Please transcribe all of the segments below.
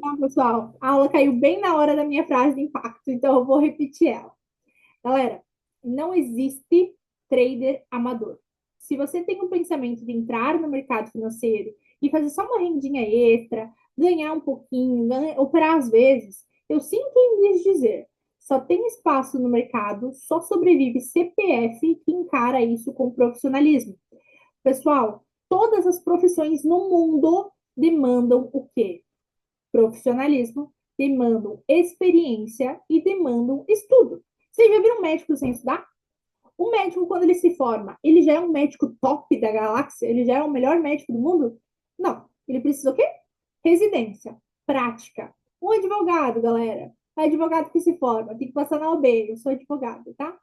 Não, pessoal, a aula caiu bem na hora da minha frase de impacto, então eu vou repetir ela. Galera, não existe trader amador. Se você tem um pensamento de entrar no mercado financeiro e fazer só uma rendinha extra, ganhar um pouquinho, operar às vezes, eu sinto em lhes dizer, só tem espaço no mercado, só sobrevive CPF que encara isso com profissionalismo. Pessoal, todas as profissões no mundo demandam o quê? Profissionalismo, demandam experiência e demandam estudo. Vocês já viram um médico sem estudar? O médico, quando ele se forma, ele já é um médico top da galáxia? Ele já é o melhor médico do mundo? Não. Ele precisa o quê? Residência, prática. Um advogado, galera. É advogado que se forma, tem que passar na OB. Eu sou advogado, tá?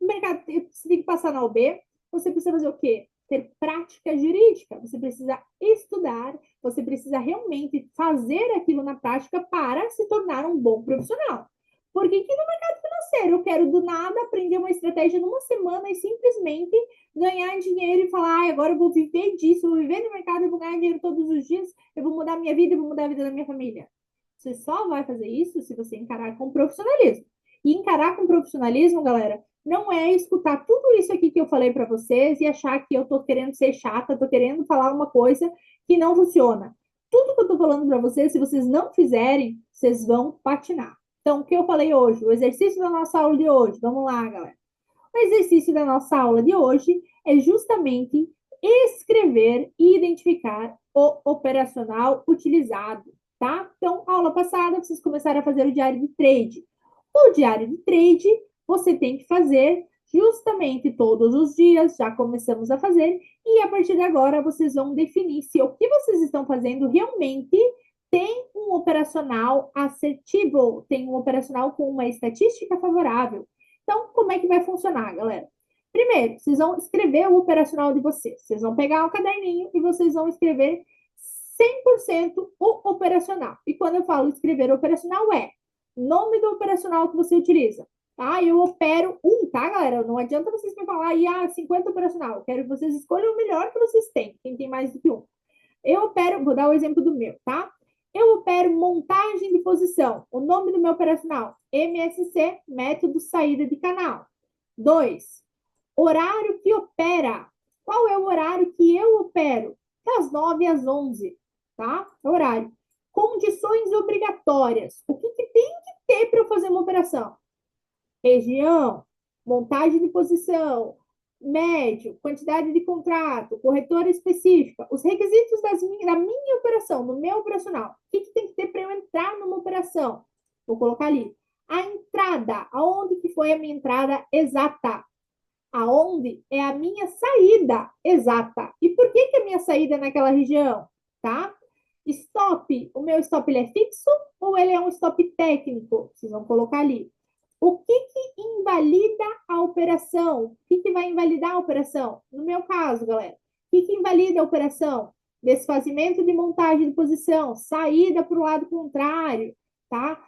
No mercado, você tem que passar na OB. Você precisa fazer o quê? Ter prática jurídica. Você precisa estudar, você precisa realmente fazer aquilo na prática para se tornar um bom profissional. Por que no mercado financeiro eu quero do nada aprender uma estratégia numa semana e simplesmente ganhar dinheiro e falar, ah, agora eu vou viver disso, eu vou viver no mercado, eu vou ganhar dinheiro todos os dias, eu vou mudar a minha vida, eu vou mudar a vida da minha família. Você só vai fazer isso se você encarar com profissionalismo. E encarar com profissionalismo, galera, não é escutar tudo isso aqui que eu falei para vocês e achar que eu tô querendo ser chata, tô querendo falar uma coisa que não funciona. Tudo que eu tô falando para vocês, se vocês não fizerem, vocês vão patinar. Então, o que eu falei hoje? O exercício da nossa aula de hoje. Vamos lá, galera. O exercício da nossa aula de hoje é justamente escrever e identificar o operacional utilizado, tá? Então, aula passada, vocês começaram a fazer o diário de trade. O diário de trade você tem que fazer justamente todos os dias, já começamos a fazer, e a partir de agora vocês vão definir se o que vocês estão fazendo realmente tem um operacional assertivo, tem um operacional com uma estatística favorável. Então, como é que vai funcionar, galera? Primeiro, vocês vão escrever o operacional de vocês. Vocês vão pegar o caderninho e vocês vão escrever 100% o operacional. E quando eu falo escrever operacional, é nome do operacional que você utiliza. Ah, eu opero um, tá, galera? Não adianta vocês me falar aí, 50 operacional. Eu quero que vocês escolham o melhor que vocês têm, quem tem mais do que um. Eu opero, vou dar o exemplo do meu, tá? Eu opero montagem de posição. O nome do meu operacional, MSC, método saída de canal. 2. Horário que opera. Qual é o horário que eu opero? Das 9 às 11, tá? Horário. Condições obrigatórias. O que tem que ter para eu fazer uma operação? Região, montagem de posição, médio, quantidade de contrato, corretora específica, os requisitos da minha operação, do meu operacional. O que tem que ter para eu entrar numa operação? Vou colocar ali. A entrada, aonde que foi a minha entrada exata? Aonde é a minha saída exata? E por que a minha saída é naquela região? Tá? Stop, o meu stop ele é fixo ou ele é um stop técnico? Vocês vão colocar ali. O que invalida a operação? O que vai invalidar a operação? No meu caso, galera, o que invalida a operação? Desfazimento de montagem de posição, saída para o lado contrário, tá?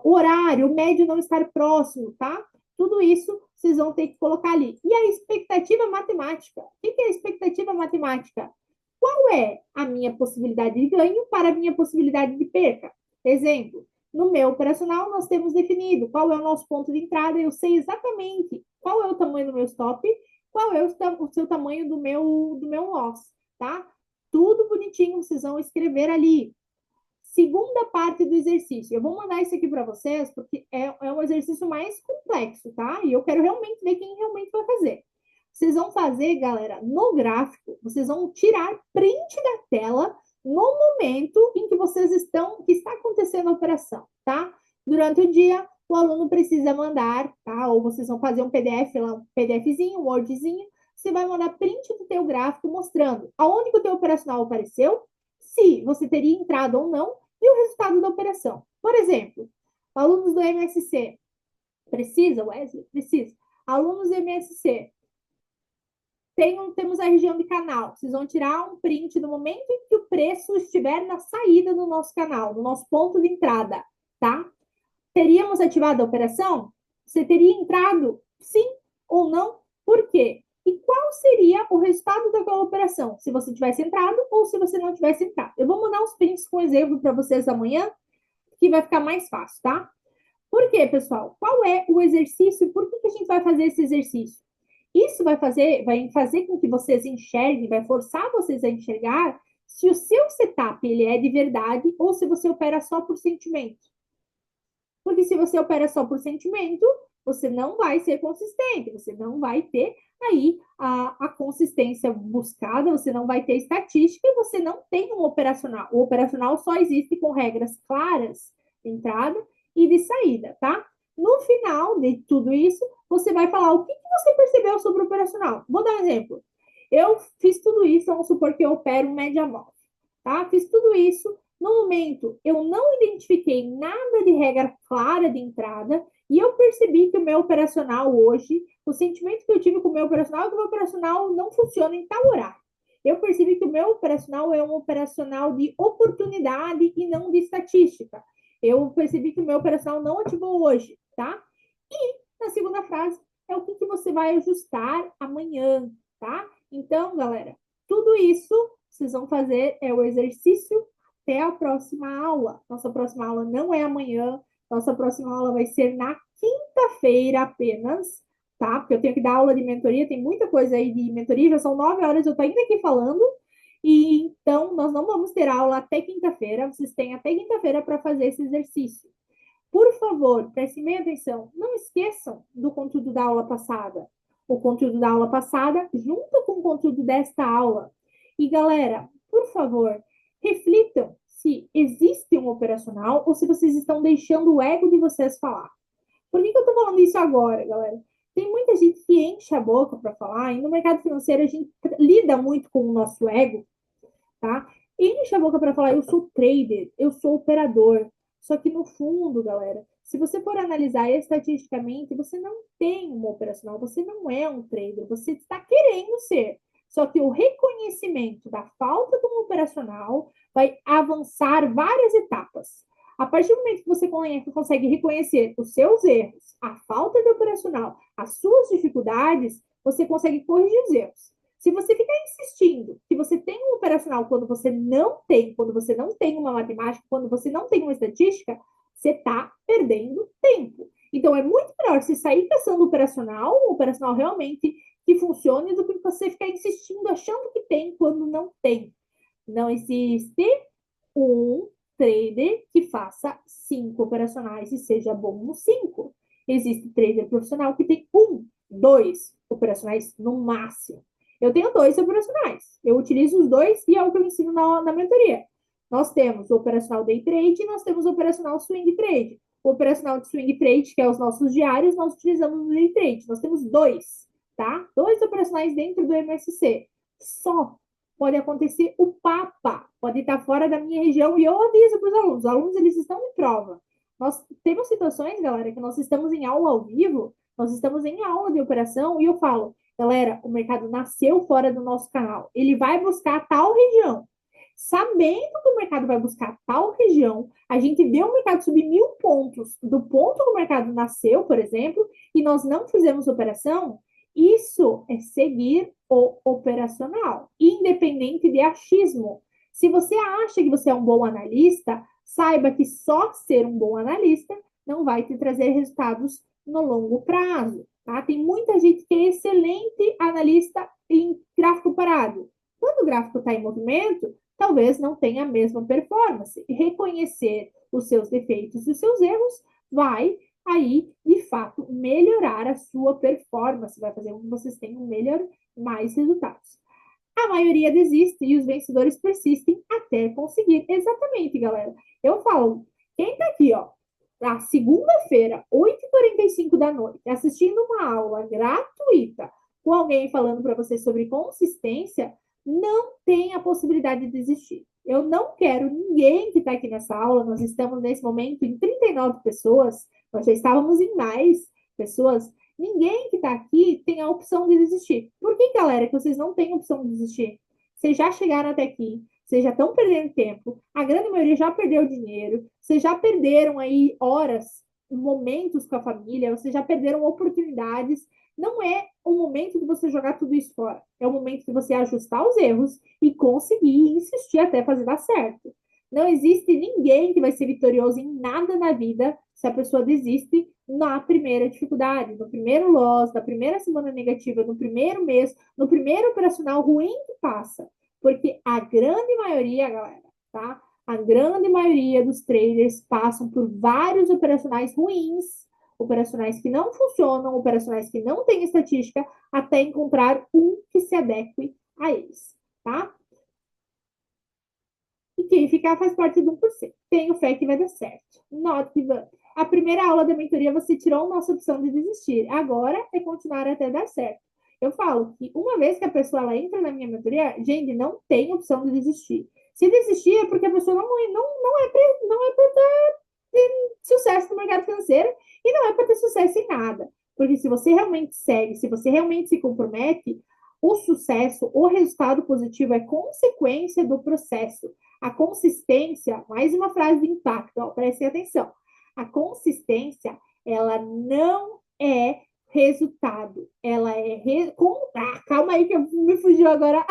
Horário, o médio não estar próximo, tá? Tudo isso vocês vão ter que colocar ali. E a expectativa matemática? O que é a expectativa matemática? Qual é a minha possibilidade de ganho para a minha possibilidade de perca? Exemplo, no meu operacional, nós temos definido qual é o nosso ponto de entrada, eu sei exatamente qual é o tamanho do meu stop, qual é o seu tamanho do meu loss, tá? Tudo bonitinho, vocês vão escrever ali. Segunda parte do exercício. Eu vou mandar isso aqui para vocês, porque é um exercício mais complexo, tá? E eu quero realmente ver quem realmente vai fazer. Vocês vão fazer, galera, no gráfico, vocês vão tirar print da tela no momento em que vocês estão, que está acontecendo a operação, tá? Durante o dia, o aluno precisa mandar, tá? Ou vocês vão fazer um PDF lá, um PDFzinho, um Wordzinho, você vai mandar print do teu gráfico mostrando aonde que o teu operacional apareceu, se você teria entrado ou não, e o resultado da operação. Por exemplo, alunos do MSC, precisa, Wesley? Precisa. Alunos do MSC, temos a região de canal. Vocês vão tirar um print no momento em que o preço estiver na saída do nosso canal, no nosso ponto de entrada, tá? Teríamos ativado a operação? Você teria entrado sim ou não? Por quê? E qual seria o resultado daquela operação? Se você tivesse entrado ou se você não tivesse entrado? Eu vou mandar uns prints com exemplo para vocês amanhã, que vai ficar mais fácil, tá? Por quê, pessoal? Qual é o exercício? Por que a gente vai fazer esse exercício? Isso vai fazer com que vocês enxerguem, vai forçar vocês a enxergar se o seu setup ele é de verdade ou se você opera só por sentimento. Porque se você opera só por sentimento, você não vai ser consistente, você não vai ter aí a consistência buscada, você não vai ter estatística e você não tem um operacional. O operacional só existe com regras claras de entrada e de saída, tá? No final de tudo isso, você vai falar o que você percebeu sobre o operacional. Vou dar um exemplo. Eu fiz tudo isso, vamos supor que eu opero média móvel, tá? Fiz tudo isso. No momento, eu não identifiquei nada de regra clara de entrada e eu percebi que o meu operacional hoje, o sentimento que eu tive com o meu operacional é que o meu operacional não funciona em tal horário. Eu percebi que o meu operacional é um operacional de oportunidade e não de estatística. Eu percebi que o meu operacional não ativou hoje, tá? E na segunda frase é o que você vai ajustar amanhã, tá? Então, galera, tudo isso vocês vão fazer é o exercício até a próxima aula. Nossa próxima aula não é amanhã, nossa próxima aula vai ser na quinta-feira apenas, tá? Porque eu tenho que dar aula de mentoria, tem muita coisa aí de mentoria, já são 9 horas, eu tô ainda aqui falando, e então nós não vamos ter aula até quinta-feira, vocês têm até quinta-feira para fazer esse exercício. Por favor, prestem bem atenção, não esqueçam do conteúdo da aula passada. O conteúdo da aula passada junto com o conteúdo desta aula. E galera, por favor, reflitam se existe um operacional ou se vocês estão deixando o ego de vocês falar. Por que eu estou falando isso agora, galera? Tem muita gente que enche a boca para falar, e no mercado financeiro a gente lida muito com o nosso ego, tá? Enche a boca para falar, eu sou trader, eu sou operador. Só que no fundo, galera, se você for analisar estatisticamente, você não tem uma operacional, você não é um trader, você está querendo ser. Só que o reconhecimento da falta de um operacional vai avançar várias etapas. A partir do momento que você consegue reconhecer os seus erros, a falta de operacional, as suas dificuldades, você consegue corrigir os erros. Se você ficar insistindo que você tem um operacional quando você não tem uma matemática, quando você não tem uma estatística, você está perdendo tempo. Então, é muito melhor você sair caçando um operacional realmente que funcione, do que você ficar insistindo, achando que tem, quando não tem. Não existe um trader que faça 5 operacionais e seja bom nos 5. Existe trader profissional que tem 1, 2 operacionais no máximo. Eu tenho 2 operacionais. Eu utilizo os 2 e é o que eu ensino na mentoria. Nós temos o operacional day trade e nós temos o operacional swing trade. O operacional de swing trade, que é os nossos diários, nós utilizamos no day trade. Nós temos 2, tá? 2 operacionais dentro do MSC. Só pode acontecer o papa, pode estar fora da minha região e eu aviso para os alunos. Os alunos, eles estão em prova. Nós temos situações, galera, que nós estamos em aula ao vivo, nós estamos em aula de operação e eu falo, galera, o mercado nasceu fora do nosso canal. Ele vai buscar tal região. Sabendo que o mercado vai buscar tal região, a gente vê o mercado subir 1.000 pontos do ponto que o mercado nasceu, por exemplo, e nós não fizemos operação, isso é seguir o operacional, independente de achismo. Se você acha que você é um bom analista, saiba que só ser um bom analista não vai te trazer resultados no longo prazo. Tá? Tem muita gente que é excelente analista em gráfico parado. Quando o gráfico está em movimento, talvez não tenha a mesma performance. Reconhecer os seus defeitos e os seus erros vai aí, de fato, melhorar a sua performance, vai fazer com que vocês tenham mais resultados. A maioria desiste e os vencedores persistem até conseguir. Exatamente, galera. Eu falo, quem tá aqui, ó, na segunda-feira, 8h45 da noite, assistindo uma aula gratuita com alguém falando para você sobre consistência, não tem a possibilidade de desistir. Eu não quero ninguém que está aqui nessa aula. Nós estamos nesse momento em 39 pessoas, nós já estávamos em mais pessoas. Ninguém que está aqui tem a opção de desistir. Por que, galera, que vocês não têm a opção de desistir? Vocês já chegaram até aqui, vocês já estão perdendo tempo, a grande maioria já perdeu dinheiro, vocês já perderam aí horas, momentos com a família, vocês já perderam oportunidades. Não é o momento de você jogar tudo isso fora. É o momento de você ajustar os erros e conseguir insistir até fazer dar certo. Não existe ninguém que vai ser vitorioso em nada na vida se a pessoa desiste na primeira dificuldade, no primeiro loss, na primeira semana negativa, no primeiro mês, no primeiro operacional ruim que passa. Porque a grande maioria, galera, tá? A grande maioria dos traders passam por vários operacionais ruins, operacionais que não funcionam, operacionais que não têm estatística, até encontrar um que se adeque a eles, tá? E quem ficar faz parte do 1%. Tenho fé que vai dar certo. Not give up. A primeira aula da mentoria você tirou nossa opção de desistir. Agora é continuar até dar certo. Eu falo que uma vez que a pessoa ela entra na minha mentoria, gente, não tem opção de desistir. Se desistir é porque a pessoa não é para ter sucesso no mercado financeiro e não é para ter sucesso em nada. Porque se você realmente segue, se você realmente se compromete, o sucesso, o resultado positivo é consequência do processo. A consistência, mais uma frase de impacto, ó, prestem atenção. A consistência, ela não é resultado, ela é. Calma aí que me fugiu agora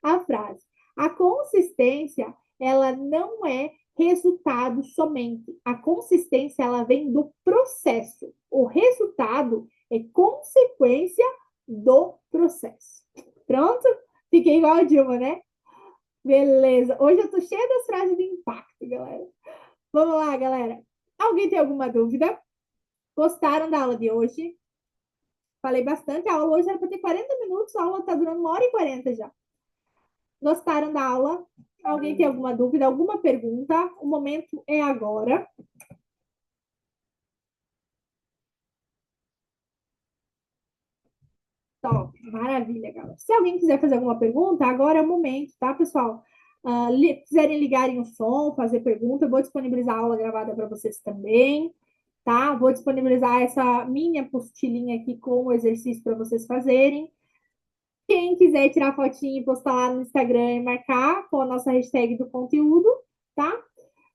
a frase. A consistência, ela não é resultado somente. A consistência, ela vem do processo. O resultado é consequência do processo. Pronto? Fiquei igual a Dilma, né? Beleza. Hoje eu tô cheia das frases de impacto, galera. Vamos lá, galera. Alguém tem alguma dúvida? Gostaram da aula de hoje? Falei bastante. A aula hoje era para ter 40 minutos, a aula tá durando 1h40 já. Gostaram da aula? Alguém tem alguma dúvida, alguma pergunta? O momento é agora. Top, maravilha, galera. Se alguém quiser fazer alguma pergunta, agora é o momento, tá, pessoal? Quiserem ligarem o som, fazer pergunta, eu vou disponibilizar a aula gravada para vocês também, tá? Vou disponibilizar essa minha apostilinha aqui com o exercício para vocês fazerem. Quem quiser tirar fotinho e postar lá no Instagram e marcar com a nossa hashtag do conteúdo, tá?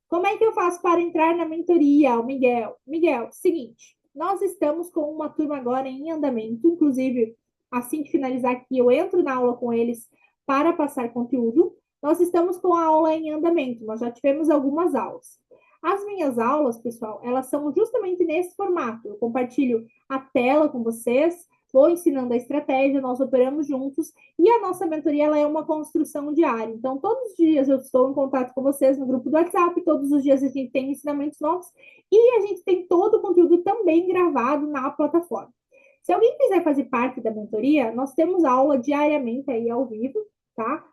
Como é que eu faço para entrar na mentoria, o Miguel? Miguel, seguinte, nós estamos com uma turma agora em andamento, inclusive, assim que finalizar aqui, eu entro na aula com eles para passar conteúdo. Nós estamos com a aula em andamento, nós já tivemos algumas aulas. As minhas aulas, pessoal, elas são justamente nesse formato. Eu compartilho a tela com vocês, vou ensinando a estratégia, nós operamos juntos e a nossa mentoria ela é uma construção diária. Então, todos os dias eu estou em contato com vocês no grupo do WhatsApp, todos os dias a gente tem ensinamentos novos e a gente tem todo o conteúdo também gravado na plataforma. Se alguém quiser fazer parte da mentoria, nós temos aula diariamente aí ao vivo, tá?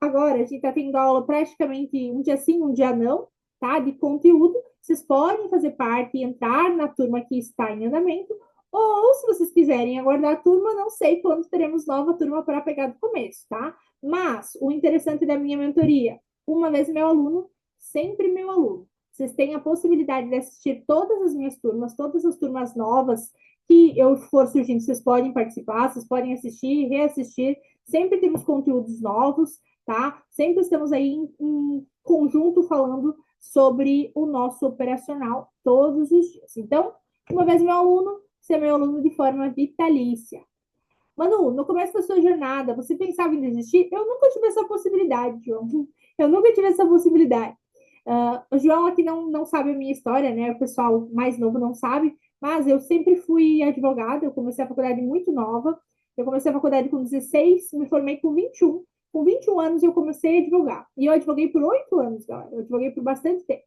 Agora a gente está tendo aula praticamente um dia sim, um dia não, tá? De conteúdo. Vocês podem fazer parte e entrar na turma que está em andamento, ou, se vocês quiserem aguardar a turma, não sei quando teremos nova turma para pegar do começo, tá? Mas o interessante da minha mentoria, uma vez meu aluno, sempre meu aluno. Vocês têm a possibilidade de assistir todas as minhas turmas, todas as turmas novas que eu for surgindo, vocês podem participar, vocês podem assistir, reassistir. Sempre temos conteúdos novos, tá? Sempre estamos aí em conjunto falando sobre o nosso operacional todos os dias. Então, uma vez meu aluno, ser meu aluno de forma vitalícia. Manu, no começo da sua jornada, você pensava em desistir? Eu nunca tive essa possibilidade, João. Eu nunca tive essa possibilidade. O João aqui não sabe a minha história, né? O pessoal mais novo não sabe, mas eu sempre fui advogada. Eu comecei a faculdade muito nova. Eu comecei a faculdade com 16, me formei com 21. Com 21 anos eu comecei a advogar. E eu advoguei por 8 anos, galera. Eu advoguei por bastante tempo.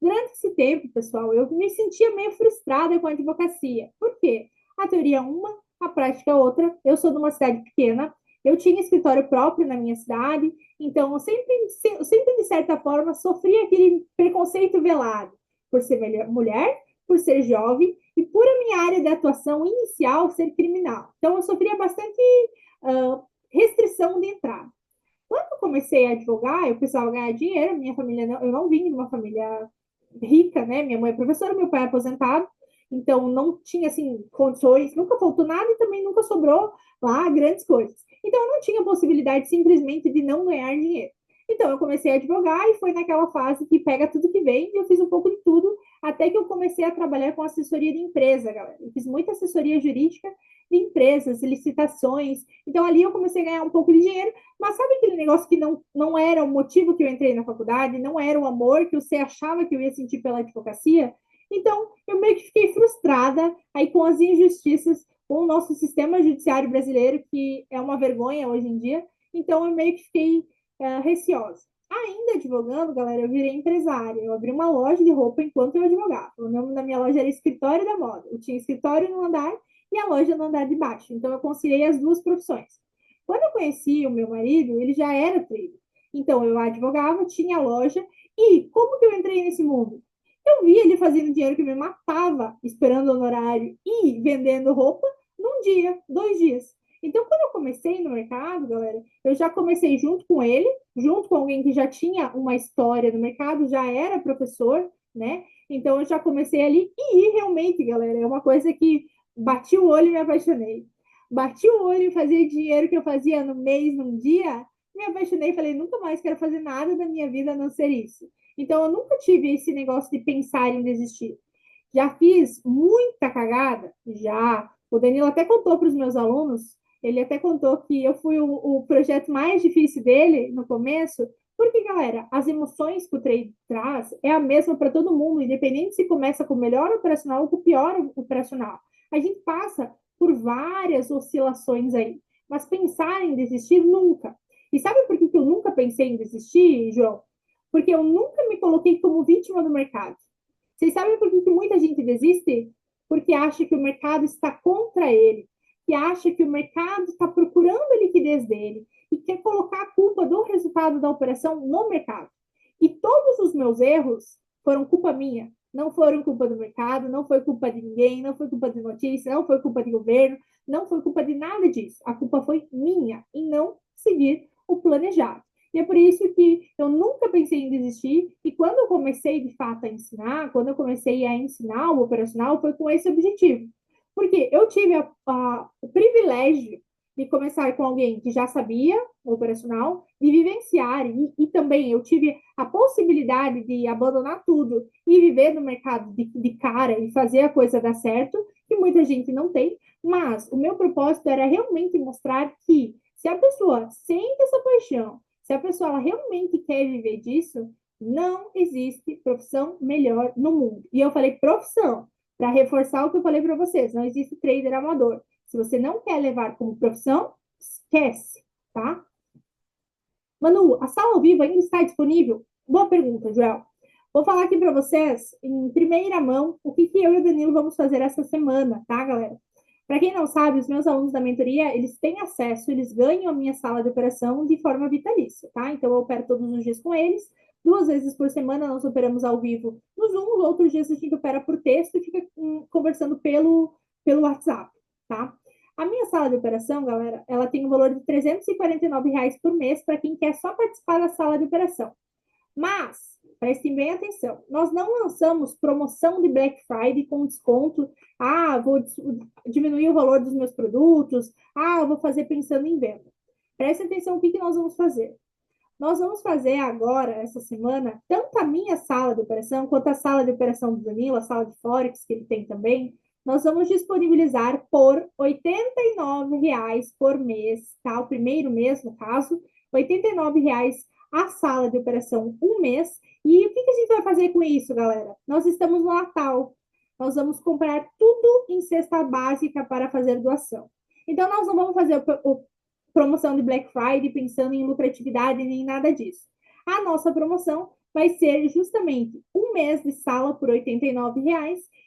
Durante esse tempo, pessoal, eu me sentia meio frustrada com a advocacia. Por quê? A teoria é uma, a prática é outra. Eu sou de uma cidade pequena, eu tinha escritório próprio na minha cidade, então eu sempre de certa forma, sofria aquele preconceito velado por ser mulher, por ser jovem e por a minha área de atuação inicial ser criminal. Então, eu sofria bastante restrição de entrada. Quando eu comecei a advogar, eu precisava ganhar dinheiro, minha família não, eu não vim de uma família rica, né? Minha mãe é professora, meu pai é aposentado, então não tinha assim condições, nunca faltou nada e também nunca sobrou lá grandes coisas. Então eu não tinha possibilidade simplesmente de não ganhar dinheiro. Então eu comecei a advogar e foi naquela fase que pega tudo que vem e eu fiz um pouco de tudo até que eu comecei a trabalhar com assessoria de empresa, galera. Eu fiz muita assessoria jurídica de empresas, licitações. Então, ali eu comecei a ganhar um pouco de dinheiro, mas sabe aquele negócio que não era o motivo que eu entrei na faculdade, não era o amor que você achava que eu ia sentir pela advocacia? Então, eu meio que fiquei frustrada aí com as injustiças com o nosso sistema judiciário brasileiro, que é uma vergonha hoje em dia. Então, eu meio que fiquei receosa. Ainda advogando, galera, eu virei empresária. Eu abri uma loja de roupa enquanto eu advogava. O nome da minha loja era Escritório da Moda. Eu tinha escritório no andar e a loja no andar de baixo. Então, eu conciliei as duas profissões. Quando eu conheci o meu marido, ele já era trader. Então, eu advogava, tinha loja. E como que eu entrei nesse mundo? Eu vi ele fazendo dinheiro que me matava, esperando o honorário e vendendo roupa num dia, 2 dias. Então, quando eu comecei no mercado, galera, eu já comecei junto com ele, junto com alguém que já tinha uma história no mercado, já era professor, né? Então, eu já comecei ali e realmente, galera, é uma coisa que bati o olho e me apaixonei. Bati o olho e fazia dinheiro que eu fazia no mês, num dia, me apaixonei e falei, nunca mais quero fazer nada da minha vida a não ser isso. Então, eu nunca tive esse negócio de pensar em desistir. Já fiz muita cagada? Já. O Danilo até contou para os meus alunos, ele até contou que eu fui o projeto mais difícil dele no começo, porque, galera, as emoções que o trade traz é a mesma para todo mundo, independente se começa com o melhor operacional ou com o pior operacional. A gente passa por várias oscilações aí, mas pensar em desistir nunca. E sabe por que eu nunca pensei em desistir, João? Porque eu nunca me coloquei como vítima do mercado. Vocês sabem por que muita gente desiste? Porque acha que o mercado está contra ele, que acha que o mercado está procurando a liquidez dele e quer colocar a culpa do resultado da operação no mercado. E todos os meus erros foram culpa minha. Não foram culpa do mercado, não foi culpa de ninguém, não foi culpa de notícia, não foi culpa de governo, não foi culpa de nada disso. A culpa foi minha em não seguir o planejado. E é por isso que eu nunca pensei em desistir. E quando eu comecei, de fato, a ensinar, quando eu comecei a ensinar o operacional, foi com esse objetivo. Porque eu tive o privilégio de começar com alguém que já sabia o operacional, de vivenciar, e também eu tive a possibilidade de abandonar tudo e viver no mercado de cara e fazer a coisa dar certo, que muita gente não tem. Mas o meu propósito era realmente mostrar que se a pessoa sente essa paixão, se a pessoa ela realmente quer viver disso, não existe profissão melhor no mundo. E eu falei profissão, para reforçar o que eu falei para vocês, não existe trader amador. Se você não quer levar como profissão, esquece, tá? Manu, a sala ao vivo ainda está disponível? Boa pergunta, Joel. Vou falar aqui para vocês, em primeira mão, o que eu e o Danilo vamos fazer essa semana, tá, galera? Para quem não sabe, os meus alunos da mentoria, eles têm acesso, eles ganham a minha sala de operação de forma vitalícia, tá? Então, eu opero todos os dias com eles. 2 vezes por semana nós operamos ao vivo no Zoom, os outros dias a gente opera por texto e fica conversando pelo WhatsApp, tá? A minha sala de operação, galera, ela tem um valor de R$ 349 por mês para quem quer só participar da sala de operação. Mas, prestem bem atenção, nós não lançamos promoção de Black Friday com desconto. Ah, vou diminuir o valor dos meus produtos. Ah, vou fazer pensando em venda. Prestem atenção o que nós vamos fazer. Nós vamos fazer agora, essa semana, tanto a minha sala de operação quanto a sala de operação do Danilo, a sala de Forex que ele tem também, nós vamos disponibilizar por R$ 89 por mês, tá? O primeiro mês, no caso, R$ 89 a sala de operação um mês. E o que a gente vai fazer com isso, galera? Nós estamos no Natal. Nós vamos comprar tudo em cesta básica para fazer doação. Então, nós não vamos fazer o promoção de Black Friday pensando em lucratividade nem nada disso. A nossa promoção vai ser justamente um mês de sala por R$ 89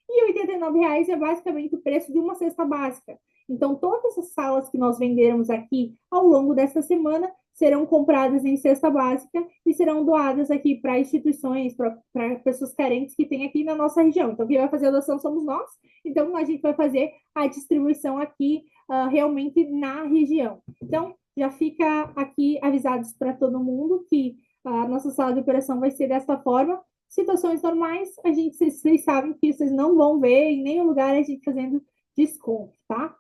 e R$ 89 é basicamente o preço de uma cesta básica. Então, todas as salas que nós vendermos aqui ao longo desta semana serão compradas em cesta básica e serão doadas aqui para instituições, para pessoas carentes que tem aqui na nossa região. Então, quem vai fazer a doação somos nós. Então, a gente vai fazer a distribuição aqui realmente na região. Então, já fica aqui avisados para todo mundo que a nossa sala de operação vai ser dessa forma. Situações normais, vocês sabem que vocês não vão ver em nenhum lugar a gente fazendo desconto, tá?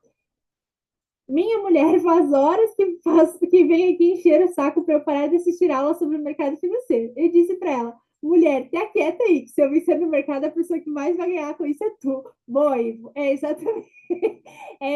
Minha mulher faz horas que vem aqui encher o saco para eu parar de assistir aula sobre o mercado financeiro. Eu disse para ela, mulher, mulher, te aquieta aí, que se eu vencer no mercado, a pessoa que mais vai ganhar com isso é tu. Boa, Ivo. É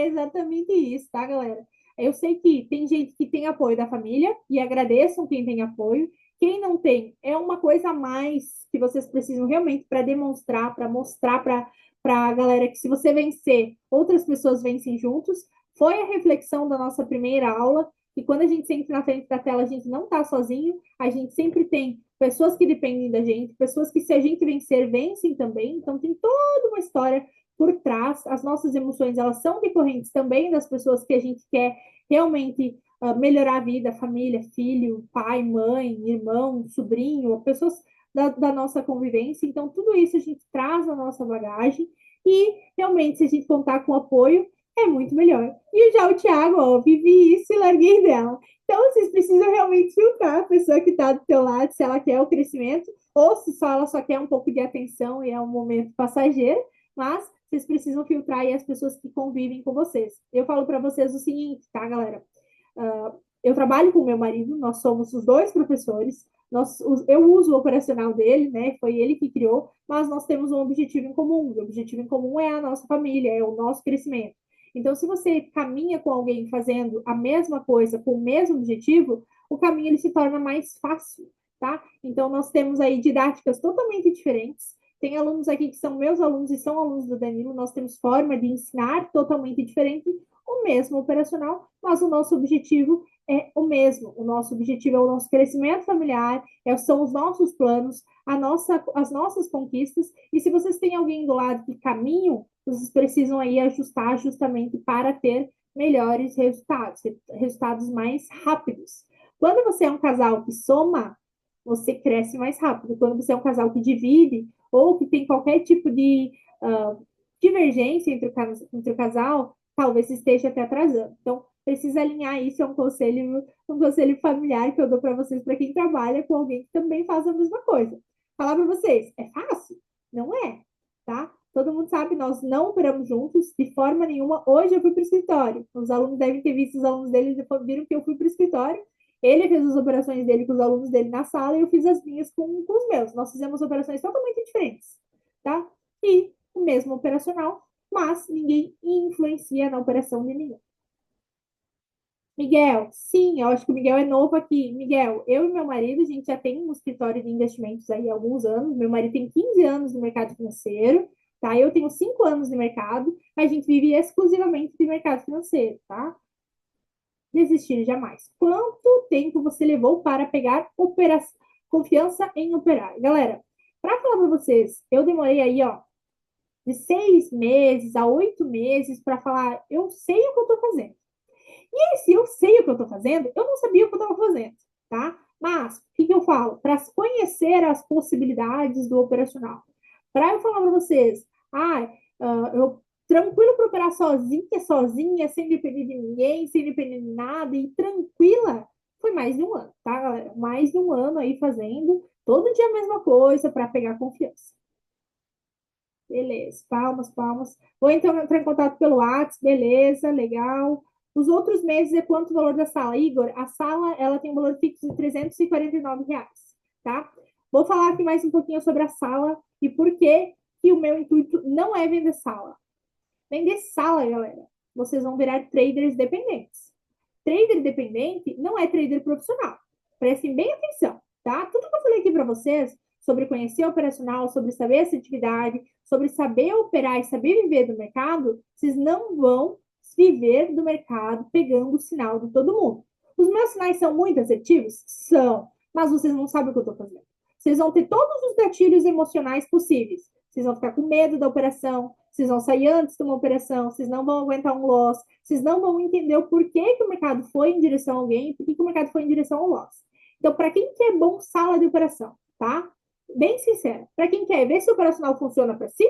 exatamente isso, tá, galera? Eu sei que tem gente que tem apoio da família e agradeçam quem tem apoio. Quem não tem, é uma coisa a mais que vocês precisam realmente para demonstrar, para mostrar para a galera que se você vencer, outras pessoas vencem juntos. Foi a reflexão da nossa primeira aula, que quando a gente senta na frente da tela, a gente não está sozinho, a gente sempre tem pessoas que dependem da gente, pessoas que se a gente vencer, vencem também. Então tem toda uma história por trás. As nossas emoções, elas são decorrentes também das pessoas que a gente quer realmente melhorar a vida, família, filho, pai, mãe, irmão, sobrinho, pessoas da nossa convivência. Então, tudo isso a gente traz na nossa bagagem e realmente, se a gente contar com apoio, é muito melhor. E já o Thiago, ó, vivi isso e larguei dela. Então, vocês precisam realmente filtrar a pessoa que está do teu lado, se ela quer o crescimento, ou se só ela só quer um pouco de atenção e é um momento passageiro, mas vocês precisam filtrar aí as pessoas que convivem com vocês. Eu falo para vocês o seguinte, tá, galera? Eu trabalho com o meu marido, nós somos os dois professores, eu uso o operacional dele, né? Foi ele que criou, mas nós temos um objetivo em comum. O objetivo em comum é a nossa família, é o nosso crescimento. Então, se você caminha com alguém fazendo a mesma coisa, com o mesmo objetivo, o caminho ele se torna mais fácil, tá? Então, nós temos aí didáticas totalmente diferentes. Tem alunos aqui que são meus alunos e são alunos do Danilo, nós temos forma de ensinar totalmente diferente, o mesmo operacional, mas o nosso objetivo é o mesmo. O nosso objetivo é o nosso crescimento familiar, são os nossos planos, as nossas conquistas. E se vocês têm alguém do lado que caminham, vocês precisam aí ajustar justamente para ter melhores resultados, resultados mais rápidos. Quando você é um casal que soma, você cresce mais rápido. Quando você é um casal que divide ou que tem qualquer tipo de divergência entre o casal, talvez esteja até atrasando. Então, precisa alinhar isso, é um conselho familiar que eu dou para vocês, para quem trabalha com alguém que também faz a mesma coisa. Falar para vocês, é fácil? Não é, tá? Todo mundo sabe, nós não operamos juntos de forma nenhuma. Hoje eu fui para o escritório. Os alunos devem ter visto os alunos dele e viram que eu fui para o escritório. Ele fez as operações dele com os alunos dele na sala e eu fiz as minhas com os meus. Nós fizemos operações totalmente diferentes, tá? E o mesmo operacional, mas ninguém influencia na operação de ninguém. Miguel, sim, eu acho que o Miguel é novo aqui. Miguel, eu e meu marido, a gente já tem um escritório de investimentos aí há alguns anos. Meu marido tem 15 anos no mercado financeiro, tá? Eu tenho 5 anos de mercado. A gente vive exclusivamente de mercado financeiro, tá? Desistir jamais. Quanto tempo você levou para pegar confiança em operar? Galera, para falar para vocês, eu demorei aí, ó, de 6 meses a 8 meses para falar, eu sei o que eu estou fazendo. E se eu sei o que eu estou fazendo, eu não sabia o que eu estava fazendo, tá? Mas, o que eu falo? Para conhecer as possibilidades do operacional. Para eu falar para vocês, eu tranquilo para operar sozinha, sem depender de ninguém, sem depender de nada, e tranquila, foi mais de um ano, tá, galera? Mais de um ano aí fazendo, todo dia a mesma coisa para pegar confiança. Beleza, palmas, palmas. Vou então entrar em contato pelo WhatsApp, beleza, legal. Os outros meses é quanto o valor da sala? Igor, a sala ela tem um valor fixo de R$ 349, tá? Vou falar aqui mais um pouquinho sobre a sala e por que o meu intuito não é vender sala. Vender sala, galera, vocês vão virar traders dependentes. Trader dependente não é trader profissional. Prestem bem atenção, tá? Tudo que eu falei aqui para vocês sobre conhecer o operacional, sobre saber essa atividade, sobre saber operar e saber viver do mercado, vocês não vão viver do mercado pegando o sinal de todo mundo. Os meus sinais são muito assertivos? São, mas vocês não sabem o que eu estou fazendo. Vocês vão ter todos os gatilhos emocionais possíveis. Vocês vão ficar com medo da operação, vocês vão sair antes de uma operação, vocês não vão aguentar um loss, vocês não vão entender o porquê que o mercado foi em direção a alguém e por que o mercado foi em direção ao loss. Então, para quem quer bom sala de operação, tá? Bem sincero, para quem quer ver se o operacional funciona para si,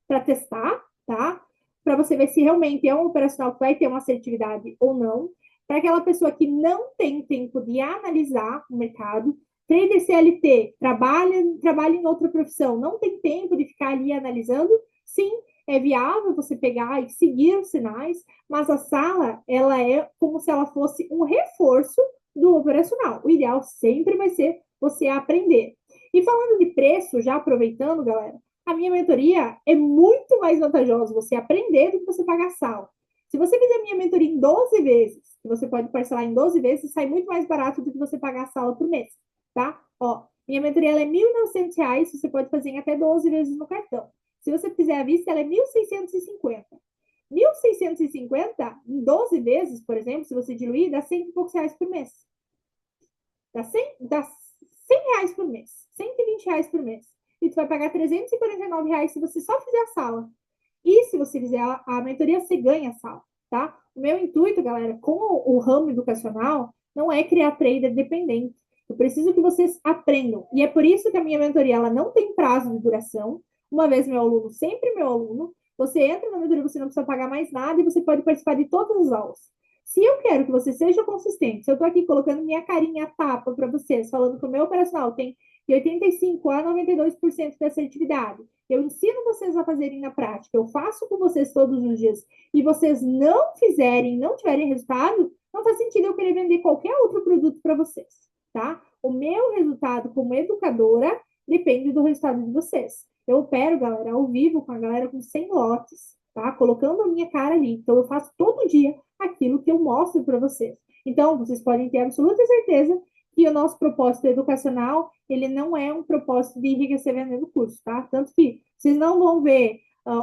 para testar, tá? Para você ver se realmente é um operacional que vai ter uma assertividade ou não. Para aquela pessoa que não tem tempo de analisar o mercado, trader CLT, trabalha em outra profissão, não tem tempo de ficar ali analisando, sim, é viável você pegar e seguir os sinais, mas a sala, ela é como se ela fosse um reforço do operacional. O ideal sempre vai ser você aprender. E falando de preço, já aproveitando, galera, a minha mentoria é muito mais vantajosa você aprender do que você pagar sala. Se você fizer minha mentoria em 12 vezes, que você pode parcelar em 12 vezes, sai muito mais barato do que você pagar a sala por mês, tá? Ó, minha mentoria ela é R$ 1.900, você pode fazer em até 12 vezes no cartão. Se você fizer à vista, ela é 1.650. 1.650 em 12 vezes, por exemplo, se você diluir, dá 100 e poucos reais por mês. Dá 100 reais por mês. R$ 120 por mês. E tu vai pagar R$ 349 se você só fizer a sala. E se você fizer a mentoria, você ganha a sala, tá? O meu intuito, galera, com o ramo educacional, não é criar trader dependente. Eu preciso que vocês aprendam. E é por isso que a minha mentoria ela não tem prazo de duração. Uma vez meu aluno, sempre meu aluno. Você entra na mentoria, você não precisa pagar mais nada e você pode participar de todas as aulas. Se eu quero que você seja consistente, se eu estou aqui colocando minha carinha tapa para vocês, falando que o meu operacional tem de 85 a 92% de assertividade, eu ensino vocês a fazerem na prática, eu faço com vocês todos os dias, e vocês não fizerem, não tiverem resultado, não faz sentido eu querer vender qualquer outro produto para vocês, tá? O meu resultado como educadora depende do resultado de vocês. Eu opero, galera, ao vivo com a galera com 100 lotes, tá? Colocando a minha cara ali. Então, eu faço todo dia aquilo que eu mostro para vocês. Então, vocês podem ter absoluta certeza que o nosso propósito educacional, ele não é um propósito de enriquecer vendendo curso, tá? Tanto que vocês não vão ver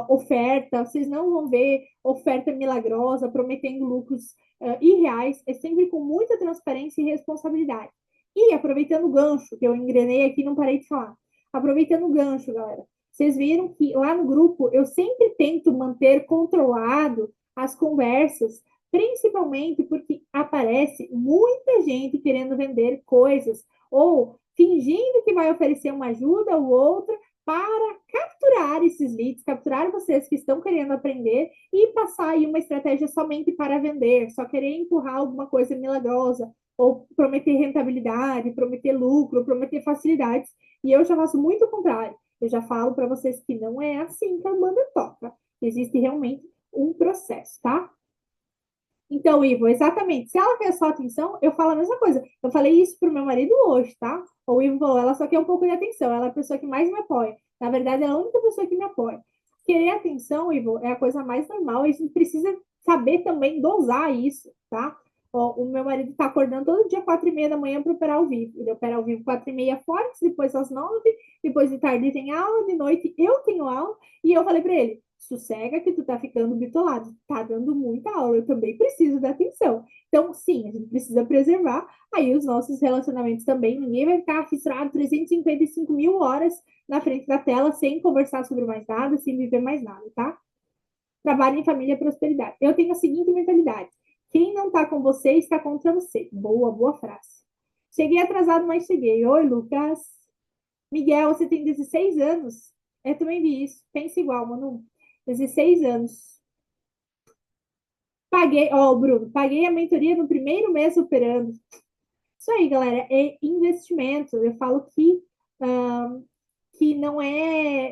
oferta, vocês não vão ver oferta milagrosa, prometendo lucros irreais, é sempre com muita transparência e responsabilidade. E aproveitando o gancho, que eu engrenei aqui e não parei de falar. Aproveitando o gancho, galera, vocês viram que lá no grupo eu sempre tento manter controlado as conversas, principalmente porque aparece muita gente querendo vender coisas ou fingindo que vai oferecer uma ajuda ou outra para capturar esses leads, capturar vocês que estão querendo aprender e passar aí uma estratégia somente para vender, só querer empurrar alguma coisa milagrosa ou prometer rentabilidade, prometer lucro, prometer facilidades. E eu já faço muito o contrário. Eu já falo para vocês que não é assim que a banda toca. Existe realmente um processo, tá? Então, Ivo, exatamente. Se ela quer só atenção, eu falo a mesma coisa. Eu falei isso pro meu marido hoje, tá? O Ivo falou, ela só quer um pouco de atenção. Ela é a pessoa que mais me apoia. Na verdade, ela é a única pessoa que me apoia. Querer atenção, Ivo, é a coisa mais normal. E a gente precisa saber também dosar isso, tá? Ó, o meu marido tá acordando todo dia 4h30 da manhã para operar ao vivo. Ele opera ao vivo 4h30 fortes, depois às 9, depois de tarde tem aula, de noite eu tenho aula. E eu falei para ele, sossega que tu tá ficando bitolado, tá dando muita aula, eu também preciso da atenção. Então, sim, a gente precisa preservar aí os nossos relacionamentos também. Ninguém vai ficar fissurado 355 mil horas na frente da tela sem conversar sobre mais nada, sem viver mais nada, tá? Trabalho em família e prosperidade. Eu tenho a seguinte mentalidade: quem não tá com você está contra você. Boa, boa frase. Cheguei atrasado, mas cheguei. Oi, Lucas. Miguel, você tem 16 anos? Eu também vi isso. Pensa igual, mano. 16 anos. Paguei, ó, Bruno, paguei a mentoria no primeiro mês operando. Isso aí, galera, é investimento. Eu falo que não é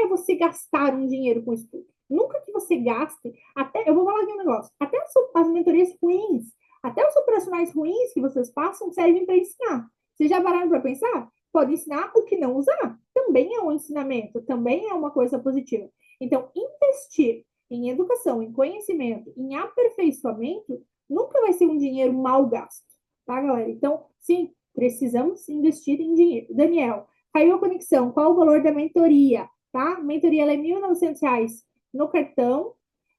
você gastar um dinheiro com estudo. Nunca que você gaste, até, eu vou falar aqui um negócio, até as mentorias ruins, até os operacionais ruins que vocês passam servem para ensinar. Vocês já pararam para pensar? Pode ensinar o que não usar. Também é um ensinamento, também é uma coisa positiva. Então, investir em educação, em conhecimento, em aperfeiçoamento, nunca vai ser um dinheiro mal gasto, tá, galera? Então, sim, precisamos investir em dinheiro. Daniel, caiu a conexão. Qual o valor da mentoria? Tá? Mentoria ela é R$ 1.900 no cartão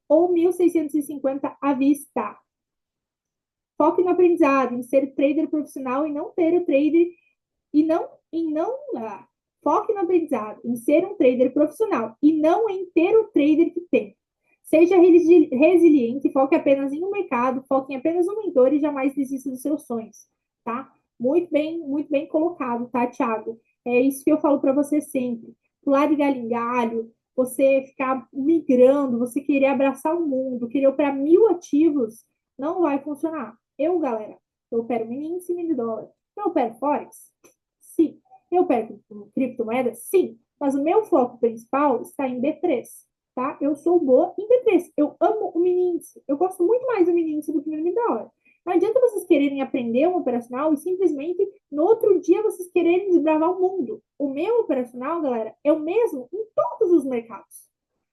ou 1.650 à vista. Foque no aprendizado, em ser trader profissional e não ter o trader foque no aprendizado, em ser um trader profissional e não em ter o trader que tem. Seja resiliente, foque apenas em um mercado, foque em apenas um mentor e jamais desista dos seus sonhos, tá? Muito bem colocado, tá, Thiago? É isso que eu falo para você sempre. Pular de galho em galho, você ficar migrando, você querer abraçar o mundo, querer operar 1.000 ativos, não vai funcionar. Eu, galera, eu opero mini índice, mini dólar. Eu opero Forex? Sim. Eu opero criptomoedas? Sim. Mas o meu foco principal está em B3, tá? Eu sou boa em B3. Eu amo o mini índice. Eu gosto muito mais do mini índice do que do mini dólar. Não adianta vocês quererem aprender um operacional e simplesmente no outro dia vocês quererem desbravar o mundo. O meu operacional, galera, é o mesmo em todos os mercados.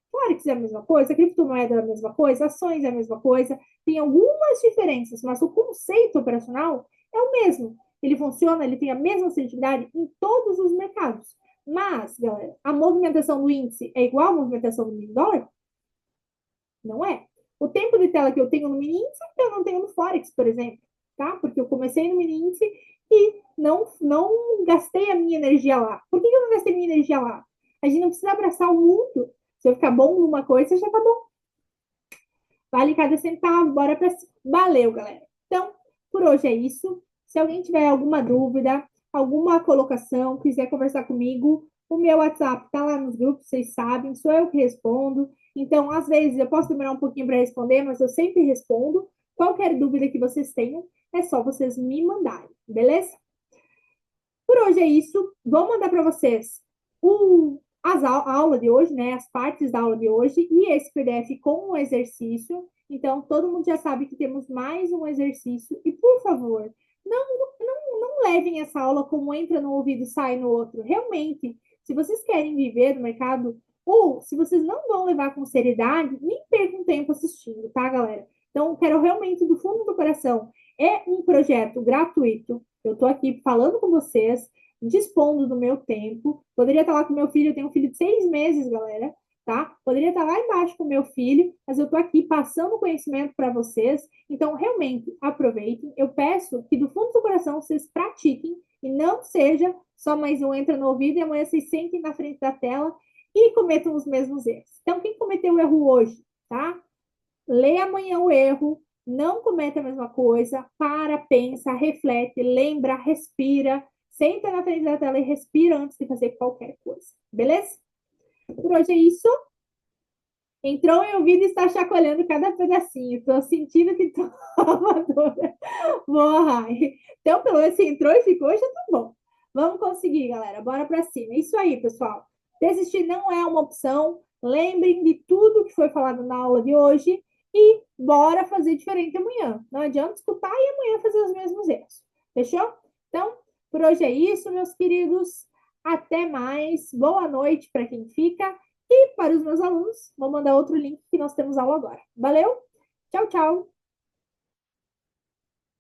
Claro que é a mesma coisa, a criptomoeda é a mesma coisa, ações é a mesma coisa, tem algumas diferenças, mas o conceito operacional é o mesmo. Ele funciona, ele tem a mesma assertividade em todos os mercados. Mas, galera, a movimentação do índice é igual à movimentação do mini dólar? Não é. O tempo de tela que eu tenho no mini índice, eu não tenho no Forex, por exemplo, tá? Porque eu comecei no mini índice e não gastei a minha energia lá. Por que eu não gastei minha energia lá? A gente não precisa abraçar o mundo. Se eu ficar bom numa coisa, já tá bom. Vale cada centavo, bora pra cima. Valeu, galera. Então, por hoje é isso. Se alguém tiver alguma dúvida, alguma colocação, quiser conversar comigo, o meu WhatsApp tá lá nos grupos, vocês sabem, sou eu que respondo. Então, às vezes, eu posso demorar um pouquinho para responder, mas eu sempre respondo. Qualquer dúvida que vocês tenham, é só vocês me mandarem, beleza? Por hoje é isso. Vou mandar para vocês a aula de hoje, né? As partes da aula de hoje e esse PDF com o exercício. Então, todo mundo já sabe que temos mais um exercício. E, por favor, não levem essa aula como entra no ouvido e sai no outro. Realmente, se vocês querem viver no mercado, ou se vocês não vão levar com seriedade, nem percam tempo assistindo, tá, galera? Então, quero realmente, do fundo do coração, é um projeto gratuito. Eu estou aqui falando com vocês, dispondo do meu tempo. Poderia estar lá com meu filho, eu tenho um filho de 6 meses, galera, tá? Poderia estar lá embaixo com meu filho, mas eu estou aqui passando conhecimento para vocês. Então, realmente, aproveitem. Eu peço que do fundo do coração vocês pratiquem e não seja só mais um entra no ouvido e amanhã vocês sentem na frente da tela e cometam os mesmos erros. Então, quem cometeu o erro hoje, tá? Lê amanhã o erro, não cometa a mesma coisa, para, pensa, reflete, lembra, respira, senta na frente da tela e respira antes de fazer qualquer coisa, beleza? Por hoje é isso. Entrou em ouvido e está chacoalhando cada pedacinho. Estou sentindo que estou amadora. Boa, então, pelo menos se entrou e ficou, já tá bom. Vamos conseguir, galera. Bora para cima. É isso aí, pessoal. Desistir não é uma opção. Lembrem de tudo que foi falado na aula de hoje e bora fazer diferente amanhã. Não adianta escutar e amanhã fazer os mesmos erros. Fechou? Então, por hoje é isso, meus queridos. Até mais. Boa noite para quem fica. E para os meus alunos, vou mandar outro link que nós temos aula agora. Valeu? Tchau, tchau!